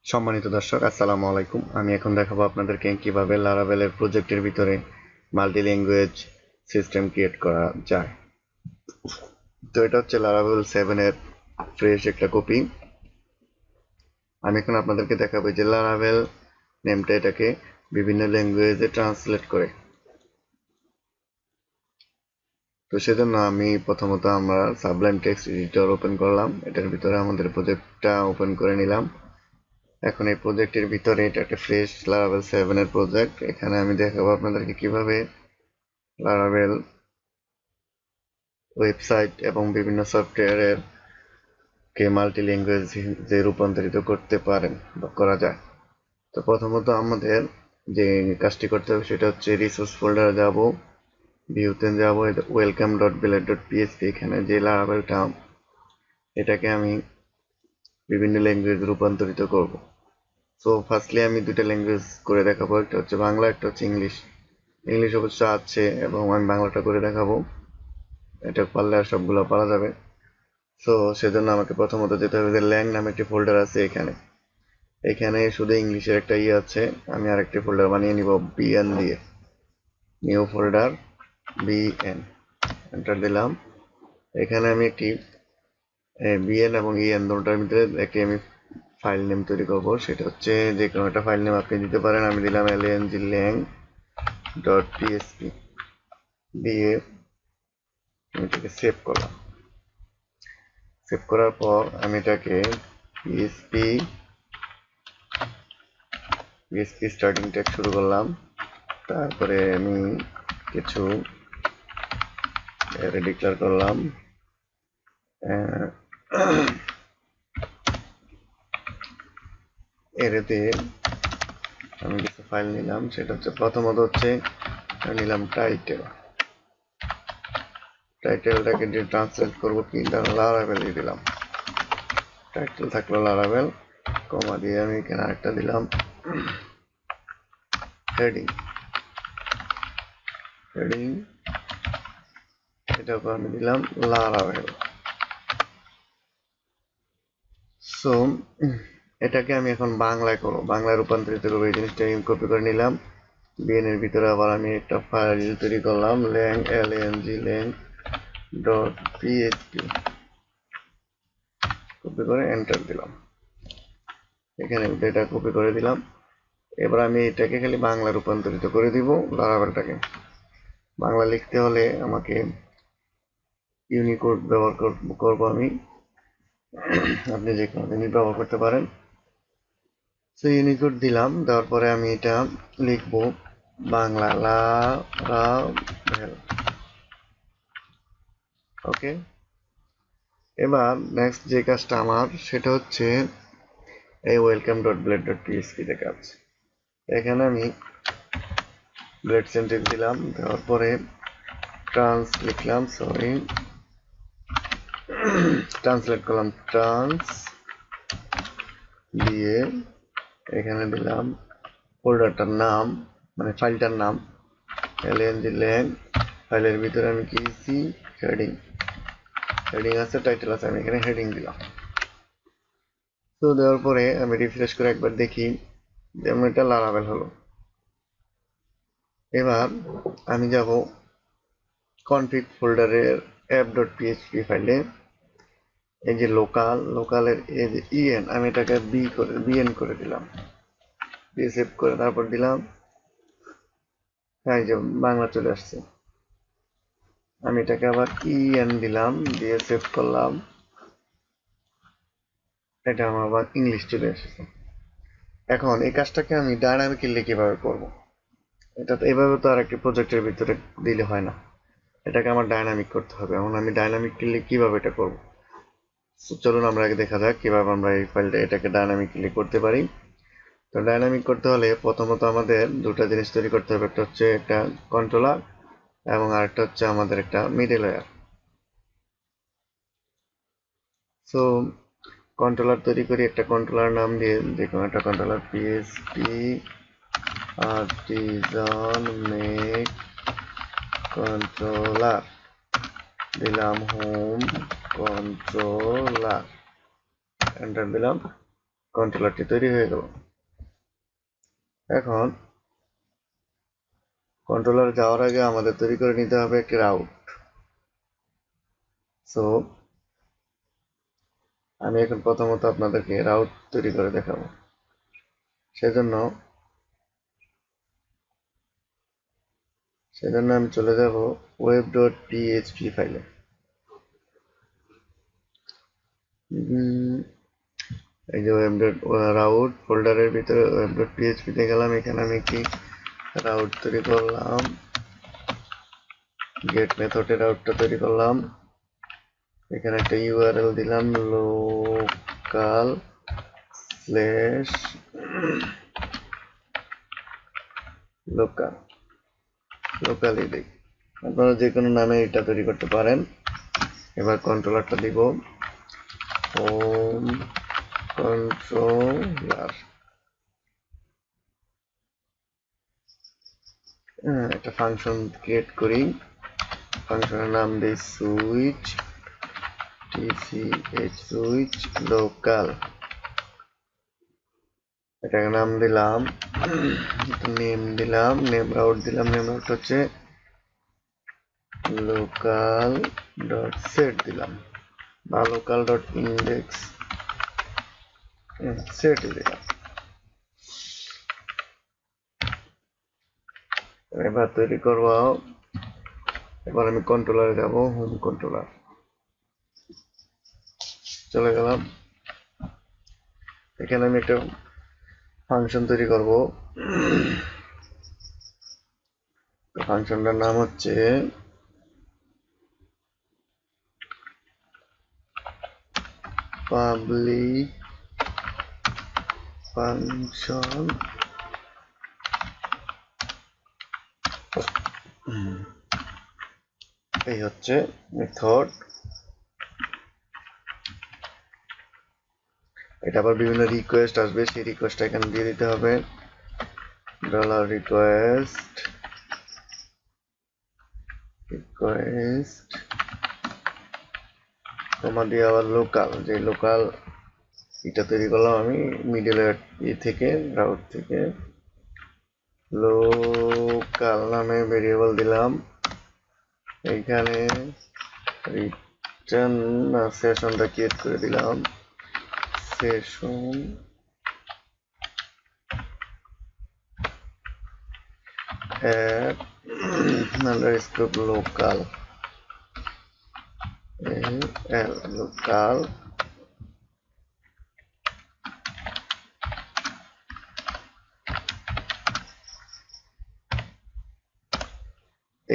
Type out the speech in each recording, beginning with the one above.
সম্মানিত দর্শক, আসসালামু আলাইকুম। আমি এখন দেখাবো আপনাদেরকে কিভাবে লারাভেলের প্রজেক্টের ভিতরে মাল্টি ল্যাঙ্গুয়েজ সিস্টেম ক্রিয়েট করা যায়। তো এটা হচ্ছে লারাভেল 7 এর ফ্রেশ একটা কপি। আমি এখন আপনাদেরকে দেখাবো যে লারাভেল নেমটা এটাকে বিভিন্ন ল্যাঙ্গুয়েজে ট্রান্সলেট করে। তো সেজন্য আমি প্রথমত আমরা সাবলাইম টেক্সট এডিটর ওপেন করলাম, এটার ভিতরে আমাদের প্রজেক্টটা ওপেন করে নিলাম। এখন এই প্রজেক্টের ভিতরে এটা একটা ফ্রেশ লারাভেল 7 এর প্রজেক্ট। এখানে আমি দেখাবো আপনাদেরকে কিভাবে লারাভেল ওয়েবসাইট এবং বিভিন্ন সফটওয়্যারের কে মাল্টি ল্যাঙ্গুয়েজে রূপান্তরিত করতে পারেন বা করা যায়। তো প্রথমত আমাদের যে কাজটি করতে হবে সেটা হচ্ছে রিসোর্স ফোল্ডারে যাব, ভিউতে যাব, ওয়েলকাম ডট বিলেট ডট পিএসপি, এখানে যে লারাভেলটা এটাকে আমি বিভিন্ন ল্যাঙ্গুয়েজ রূপান্তরিত করব। সো ফার্স্টলি আমি দুটো ল্যাঙ্গুয়েজ করে দেখাবো, একটা হচ্ছে বাংলা, একটা হচ্ছে ইংলিশ। ইংলিশ অবশ্য আছে এবং আমি বাংলাটা করে দেখাবো, এটা পারলে আর সবগুলো পারা যাবে। সো সেজন্য আমাকে প্রথমত যেতে হবে যে ল্যাং নামে একটি ফোল্ডার আছে এখানে। এখানে শুধু ইংলিশের একটা আছে, আমি আরেকটি ফোল্ডার বানিয়ে নিব বিএন দিয়ে, নিউ ফোল্ডার বিএন, এন্টার দিলাম। এখানে আমি একটি বিএন এবং ইএন দুটোর ভিতরে একটি আমি ফাইল নেম তৈরি করব, সেটা হচ্ছে যে কোনো একটা ফাইল নেম আপনি দিতে পারেন। আমি দিলাম lang ডট পিএসপি দিয়ে আমি এটাকে সেভ করলাম। সেভ করার পর আমি এটাকে পিএসপি স্টার্টিং ট্যাগ শুরু করলাম। তারপরে আমি কিছু অ্যারে ডিক্লেয়ার করলাম। অ্যারেতে আমি কিছু ফাইল নিলাম, সেটা হচ্ছে প্রথমত হচ্ছে নিলাম টাইটেলটাকে দিয়ে ট্রান্সলেট করবো কি লারাভেল দিয়ে দিলাম, টাইটেল থাকলো লারাভেল, কমা দিয়ে আমি এখানে আরেকটা দিলাম হেডিং, এটাকে আমি দিলাম লারাভেল। সো এটাকে আমি এখন বাংলায় করবো, বাংলায় রূপান্তরিত করবো। এই জিনিসটা আমি কপি করে নিলাম। বিএন এর ভিতরে আবার আমি একটা ফাইল তৈরি করলাম, lang ডট পিএইচপি, কপি করে এন্টার দিলাম। এখানে এটা কপি করে দিলাম। এবার আমি এটাকে খালি বাংলা রূপান্তরিত করে দিব। লারাভেলটাকে বাংলা লিখতে হলে আমাকে ইউনিকোড ব্যবহার করব আমি, আপনি যে কোনো জিনিস ব্যবহার করতে পারেন। সো ইউনিকোড দিলাম, দেওয়ার পরে আমি এটা লিখবো বাংলা লারাভেল। ওকে, এবার নেক্সট যে কাজটা আমার সেটা হচ্ছে এই welcome dot blade dot PSP তে কাজ। এখানে আমি ব্লেড সেন্টেন্স দিলাম, দেওয়ার পরে লিখলাম, সরি ট্রান্সলেট করলাম, দিয়ে এখানে দিলাম ফোল্ডারটার নাম, মানে ফাইলটার নাম lang, ফাইলের ভিতরে আমি কি দিচ্ছি হেডিং আছে, টাইটেল আছে, আমি এখানে হেডিং দিলাম। তো দেওয়ার পরে আমি রিফ্রেশ করে একবার দেখি যেমন এটা লারাভেল হলো। এবার আমি যাব কনফিগ ফোল্ডারের app.php ফাইলে, এই যে লোকালের এই যে ইএন, আমি এটাকে বিএন করে দিলাম, দিয়ে সেভ করে তারপর দিলাম, হ্যাঁ এই যে বাংলা চলে আসছে। আমি এটাকে আবার ইএন দিলাম, দিয়ে সেভ করলাম, এটা আমার আবার ইংলিশ চলে এসেছে। এখন এই কাজটাকে আমি ডায়নামিক্যালি কিভাবে করব, এটা তো এভাবে তো আর একটি প্রজেক্টের ভিতরে দিলে হয় না, এটাকে আমার ডায়নামিক করতে হবে। এখন আমি ডায়নামিক্যালি কিভাবে এটা করব, চলুন আমরা আগে দেখা যাক কিভাবে আমরা এই ফাইলটা এটাকে ডায়নামিক্যালি করতে পারি। তো ডায়নামিক করতে হলে প্রথমত আমাদের দুটো জিনিস তৈরি করতে হবে, একটা হচ্ছে একটা কন্ট্রোলার এবং আরেকটা হচ্ছে আমাদের একটা মিডলওয়্যার। সো কন্ট্রোলার তৈরি করি, একটা কন্ট্রোলার নাম দিয়ে যে কোনো একটা controller PSP Artisan make controller, দিলাম হোম কন্ট্রোলার, এন্টার দিলাম। কন্ট্রোলারটি তৈরি হয়ে গেল। এখন কন্ট্রোলার যাওয়ার আগে আমাদের তৈরি করে নিতে হবে একটি রাউট। সো আমি এখন প্রথমত আপনাদেরকে রাউট তৈরি করে দেখাবো। সেজন্য আমি চলে যাব web.php ফাইলে। এই যে রাউট ফোল্ডারের ভিতরে web.php তে গেলাম। এখানে আমি একটি রাউট তৈরি করলাম, গেট মেথডে রাউটটা তৈরি করলাম। এখানে একটা ইউআরএল দিলাম, লোকাল স্ল্যাশ লোকালি দিই। আপনারা যে কোনো নামে এটা তৈরি করতে পারেন। এবার কন্ট্রোলারটা দিব হোম কন্ট্রোলার। একটা ফাংশন ক্রিয়েট করি, ফাংশনের নাম দিই সুইচ সুইচ লোকাল। এটাকে নাম দিলাম, নেম দিলাম, নেম রাউট দিলাম। নেম রাউট হচ্ছে লোকাল ডট সেট দিলাম বা লোকাল ডট ইন্ডেক্স সেট দিলাম। এবার তৈরি করব। এবার আমি কন্ট্রোলারে যাব, হোম কন্ট্রোলার চলে গেলাম। এখানে আমি একটা ফাংশন তৈরি করব। ফাংশনটার নাম হচ্ছে পাবলিক ফাংশন এই হচ্ছে মেথড। এটা আবার বিভিন্ন রিকোয়েস্ট আসবে, সেই রিকোয়েস্টটা এখানে দিয়ে দিতে হবে। $request কমা দিয়ে আবার লোকাল, যে লোকাল এটা তৈরি করলাম আমি মিডল থেকে রাউট থেকে, লোকাল নামে ভেরিয়েবল দিলাম। এইখানে রিটার্ন সেশনটা ক্রিয়েট করে দিলাম, session add underscore local local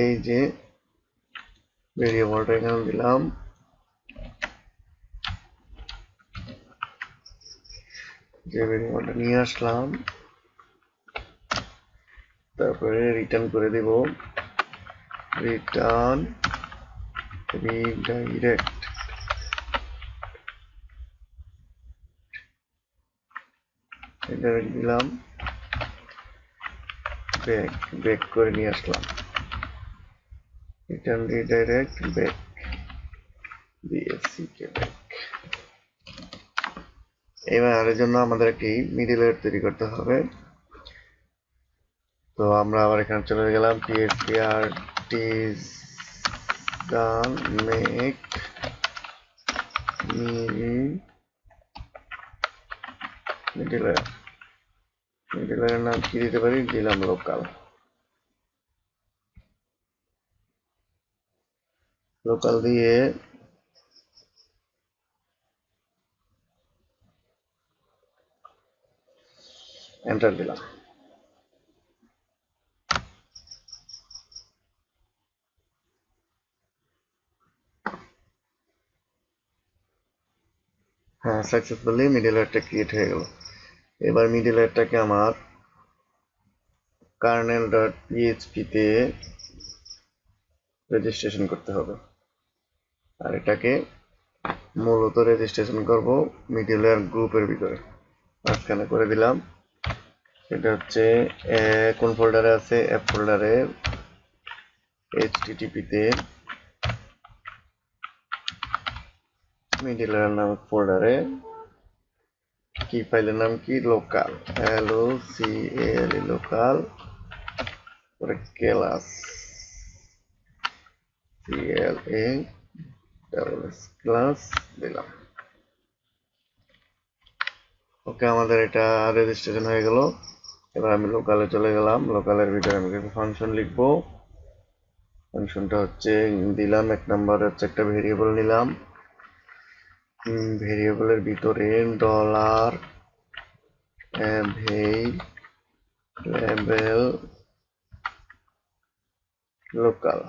এই যে ভেরিয়েবলটা এখানে দিলাম। যে ভেরিয়েবলটা নিয়ে আসলাম, তারপরে রিটার্ন করে দিব রিটার্ন রিডাইরেক্ট। দিলাম, ব্যাক করে নিয়ে আসলাম, return redirect back BSC back. এবার এর জন্য আমাদের একটি মিডল ওয়্যার তৈরি করতে হবে। তো আমরা আবার এখানে চলে গেলাম, php artisan make middleware নাম কি দিতে পারি, দিলাম লোকাল। লোকাল দিয়ে এন্টার দিলাম। হ্যাঁ, সাকসেসফুলি মিডল ওয়্যারটা ক্রিয়েট হয়ে গেল। এবার মিডল ওয়্যারটাকে আমার kernel.php তে রেজিস্ট্রেশন করতে হবে। আর এটাকে মূলত রেজিস্ট্রেশন করব মিডল ওয়্যার গ্রুপের ভিতরে, মাঝখানে করে দিলাম। সেটা হচ্ছে কোন ফোল্ডারে আছে, অ্যাপ ফোল্ডারে http তে মিডল ওয়্যার নামক ফোল্ডারে কি ফাইলের নাম কি লোকাল LOCAL লোকাল পরে ক্লাস CLA ক্লাস দিলাম। ওকে আমাদের এটা রেজিস্ট্রেশন হয়ে গেল। এবার আমি লোকালে চলে গেলাম। লোকালের ভিতরে আমি কিছু ফাংশন লিখবো। ফাংশনটা হচ্ছে দিলাম এক নম্বরে হচ্ছে একটা ভেরিয়েবল নিলাম। ভেরিয়েবলের ভিতরে ডলার লেভেল লোকাল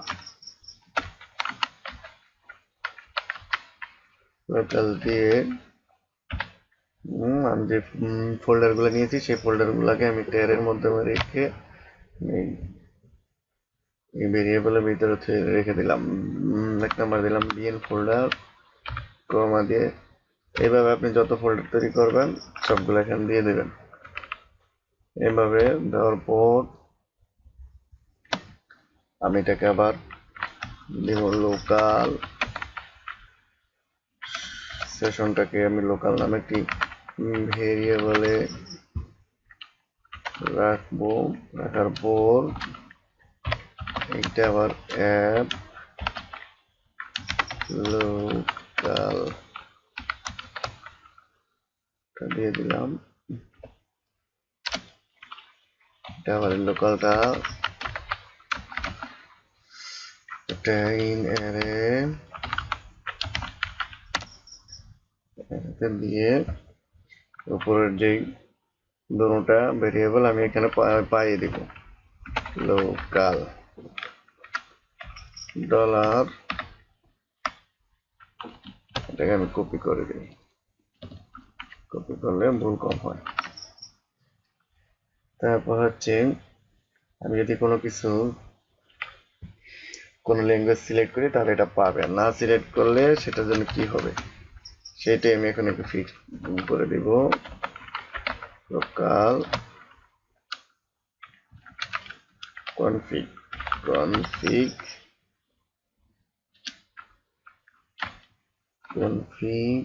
লোকাল দিয়ে আমি যে ফোল্ডার গুলো নিয়েছি সেই ফোল্ডার গুলাকে আমি ট্যারের মধ্যে রেখে এই ভেরিয়েবলের ভিতরে রেখে দিলাম। এক নাম্বার দিলাম বিএন ফোল্ডার কমা দিয়ে। এইভাবে আপনি যত ফোল্ডার তৈরি করবেন সবগুলো এখানে দিয়ে দেবেন। এইভাবে দেওয়ার পর আমি এটাকে আবার দিব লোকাল সেশনটাকে আমি লোকাল নামে একটি ভেরিয়েবলে রাখবো। রাখার পর এইটা আবার অ্যাপ লোকাল দিয়ে দিলাম। এটা আবার লোকালটা একটা ইন অ্যারে দিয়ে উপরের যেই দুটোটা ভেরিয়েবল আমি এখানে পাইয়ে দিব লোকাল ডলার। এটাকে আমি কপি করে দিই। কপি করলে ভুল কম হয়। তারপর হচ্ছে আমি যদি কোনো কিছু কোনো ল্যাঙ্গুয়েজ সিলেক্ট করি তাহলে এটা পাবে, না সিলেক্ট করলে সেটার জন্য কি হবে সেটাই আমি এখন একটু ফিক্স করে দিব। Local config config config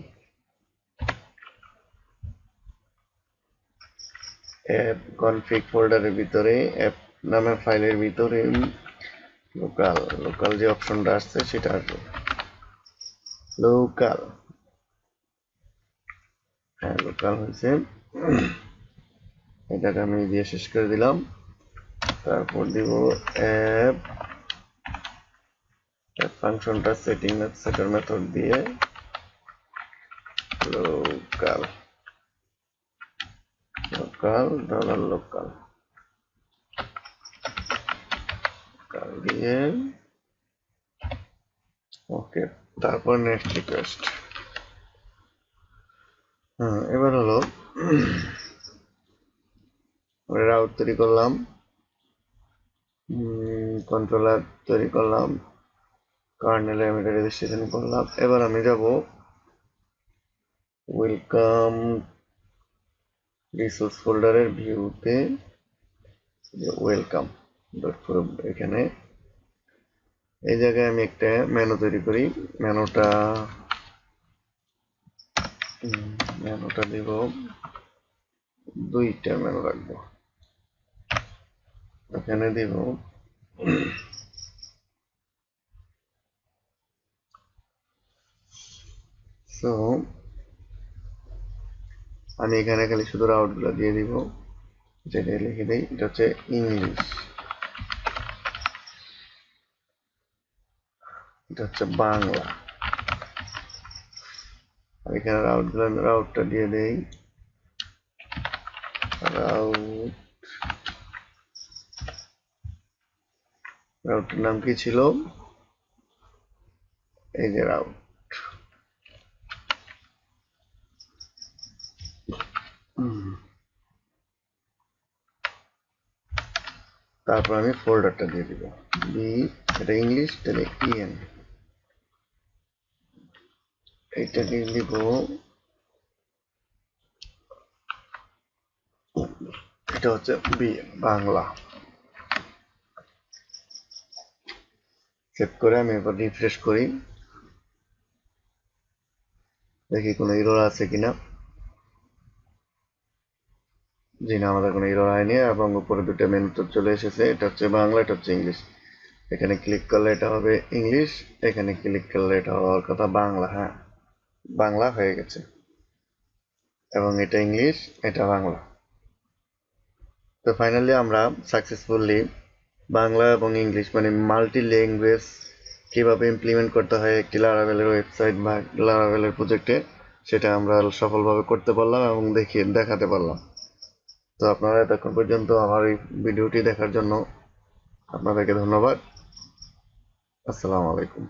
app config ফোল্ডারের ভিতরে অ্যাপ নামে ফাইলের ভিতরে লোকাল লোকাল যে অপশনটা আসছে সেটা আসবে লোকাল। হ্যাঁ লোকাল হয়েছে। এটাকে আমি দিয়ে শেষ করে দিলাম। তারপর দিব অ্যাপ ফাংশনটা সেটার মেথড দিয়ে লোকাল লোকাল ডলার লোকাল দিয়ে ওকে। তারপর নেক্সট রিকোয়েস্ট। এবার হলো রাউট তৈরি করলাম, কন্ট্রোলার তৈরি করলাম, কার্নেলে আমি এটা রেজিস্ট্রেশন করলাম। এবার আমি যাব ওয়েলকাম রিসোর্স ফোল্ডারের ভিউতে ওয়েলকাম ডট প্রুফ। এখানে এই জায়গায় আমি একটা মেনু তৈরি করি। মেনুটা দিব দুইটা মেনু রাখবো। এখানে দিব সো আমি এখানে খালি শুধু রাউট গুলো দিয়ে দিব, যেটা লিখে দেই এটা হচ্ছে ইংলিশ, এটা হচ্ছে বাংলা। আর এখানে রাউটটা দিয়ে দেই রাউটের নাম কি ছিল, এই যে রাউট। তারপর আমি ফোল্ডারটা দিয়ে দিব বি, এটা ইংলিশ তাহলে ইএন, এইটা দিয়ে দিব এটা হচ্ছে বি বাংলা। সেভ করে আমি এবার রিফ্রেশ করি, দেখি কোনো এরর আছে কিনা। জি না, আমাদের কোনো এরর হয়নি এবং উপরে দুটো মেনু তো চলে এসেছে। এটা হচ্ছে বাংলা, এটা হচ্ছে ইংলিশ। এখানে ক্লিক করলে এটা হবে ইংলিশ, এখানে ক্লিক করলে এটা হওয়ার কথা বাংলা। হ্যাঁ, বাংলা হয়ে গেছে এবং এটা ইংলিশ, এটা বাংলা। তো ফাইনালি আমরা সাকসেসফুলি বাংলা এবং ইংলিশ মানে মাল্টি ল্যাঙ্গুয়েজ কিভাবে ইমপ্লিমেন্ট করতে হয় একটি লারাভেলের ওয়েবসাইট বা লারাভেলের প্রজেক্টে, সেটা আমরা সফলভাবে করতে পারলাম এবং দেখাতে পারলাম। তো আপনারা এতক্ষণ পর্যন্ত আমার এই ভিডিওটি দেখার জন্য আপনাদেরকে ধন্যবাদ। আসসালামু আলাইকুম।